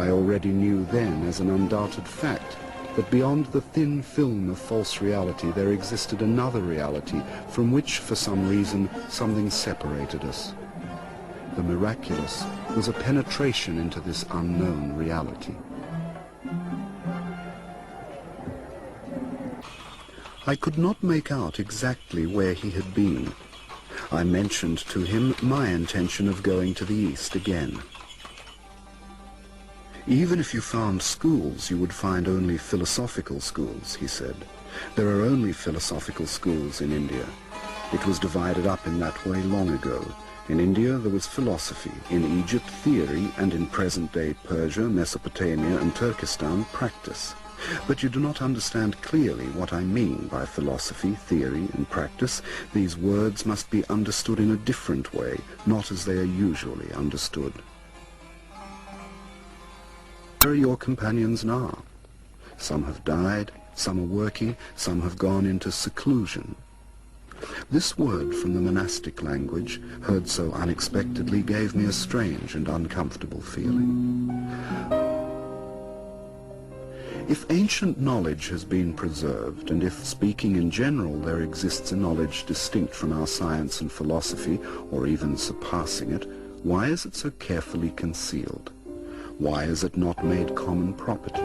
I already knew then as an undoubted fact, that beyond the thin film of false reality there existed another reality from which, for some reason, something separated us. The miraculous was a penetration into this unknown reality. I could not make out exactly where he had been. I mentioned to him my intention of going to the East again. Even if you found schools, you would find only philosophical schools, he said. There are only philosophical schools in India. It was divided up in that way long ago. In India there was philosophy, in Egypt theory, and in present-day Persia, Mesopotamia, and Turkestan practice. But you do not understand clearly what I mean by philosophy, theory, and practice. These words must be understood in a different way, not as they are usually understood. Where are your companions now? Some have died, some are working, some have gone into seclusion. This word from the monastic language, heard so unexpectedly, gave me a strange and uncomfortable feeling. If ancient knowledge has been preserved, and if, speaking in general, there exists a knowledge distinct from our science and philosophy, or even surpassing it, why is it so carefully concealed? Why is it not made common property?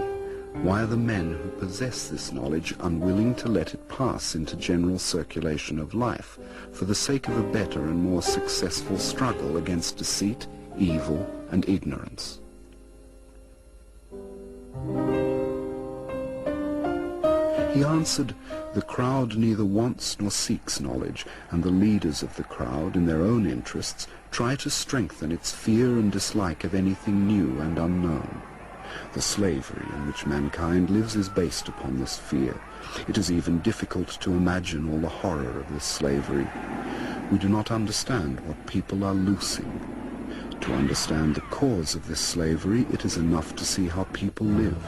Why are the men who possess this knowledge unwilling to let it pass into general circulation of life, for the sake of a better and more successful struggle against deceit, evil, and ignorance? He answered, the crowd neither wants nor seeks knowledge, and the leaders of the crowd, in their own interests, try to strengthen its fear and dislike of anything new and unknown. The slavery in which mankind lives is based upon this fear. It is even difficult to imagine all the horror of this slavery. We do not understand what people are loosing. To understand the cause of this slavery, it is enough to see how people live.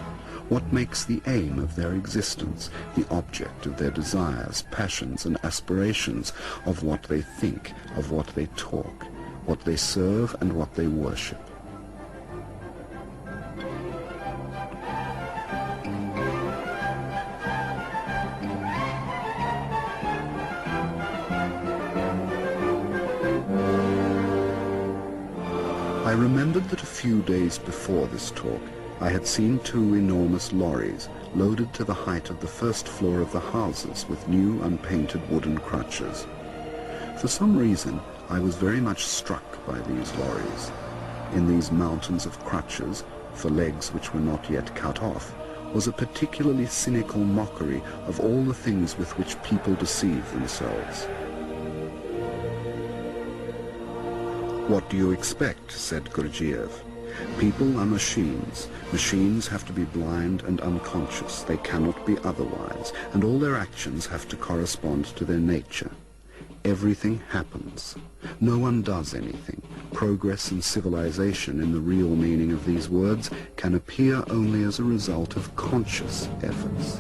What makes the aim of their existence, the object of their desires, passions, and aspirations, of what they think, of what they talk, what they serve, and what they worship. I remembered that a few days before this talk, I had seen two enormous lorries loaded to the height of the first floor of the houses with new unpainted wooden crutches. For some reason, I was very much struck by these lorries. In these mountains of crutches, for legs which were not yet cut off, was a particularly cynical mockery of all the things with which people deceive themselves. What do you expect, said Gurdjieff. People are machines. Machines have to be blind and unconscious. They cannot be otherwise, and all their actions have to correspond to their nature. Everything happens. No one does anything. Progress and civilization, in the real meaning of these words, can appear only as a result of conscious efforts.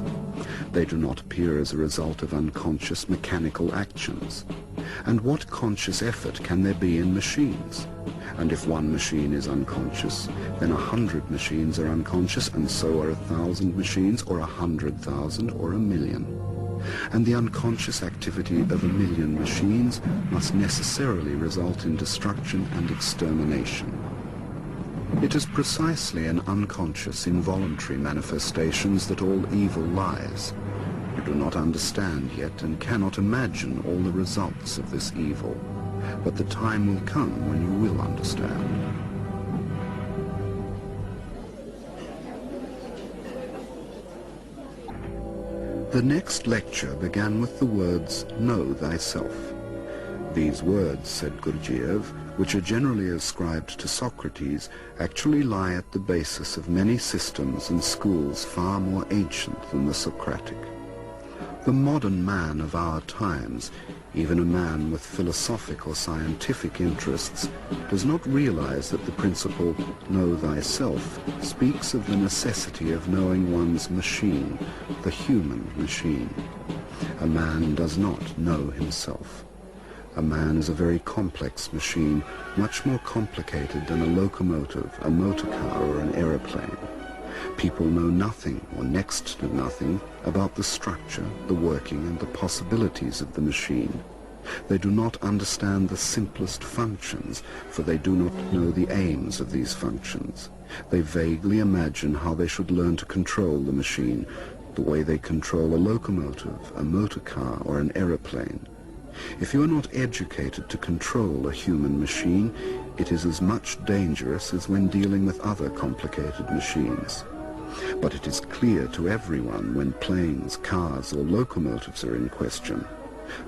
They do not appear as a result of unconscious mechanical actions. And what conscious effort can there be in machines? And if one machine is unconscious, then 100 machines are unconscious, and so are 1,000 machines, or 100,000, or 1,000,000. And the unconscious activity of 1,000,000 machines must necessarily result in destruction and extermination. It is precisely in unconscious, involuntary manifestations that all evil lies. You do not understand yet and cannot imagine all the results of this evil, but the time will come when you will understand. The next lecture began with the words, "Know thyself." These words, said Gurdjieff, which are generally ascribed to Socrates, actually lie at the basis of many systems and schools far more ancient than the Socratic. The modern man of our times, even a man with philosophic or scientific interests, does not realize that the principle, "Know thyself," speaks of the necessity of knowing one's machine, the human machine. A man does not know himself. A man is a very complex machine, much more complicated than a locomotive, a motor car, or an aeroplane. People know nothing, or next to nothing, about the structure, the working, and the possibilities of the machine. They do not understand the simplest functions, for they do not know the aims of these functions. They vaguely imagine how they should learn to control the machine, the way they control a locomotive, a motor car, or an aeroplane. If you are not educated to control a human machine, it is as much dangerous as when dealing with other complicated machines. But it is clear to everyone when planes, cars, or locomotives are in question.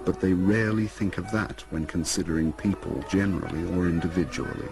But they rarely think of that when considering people generally or individually.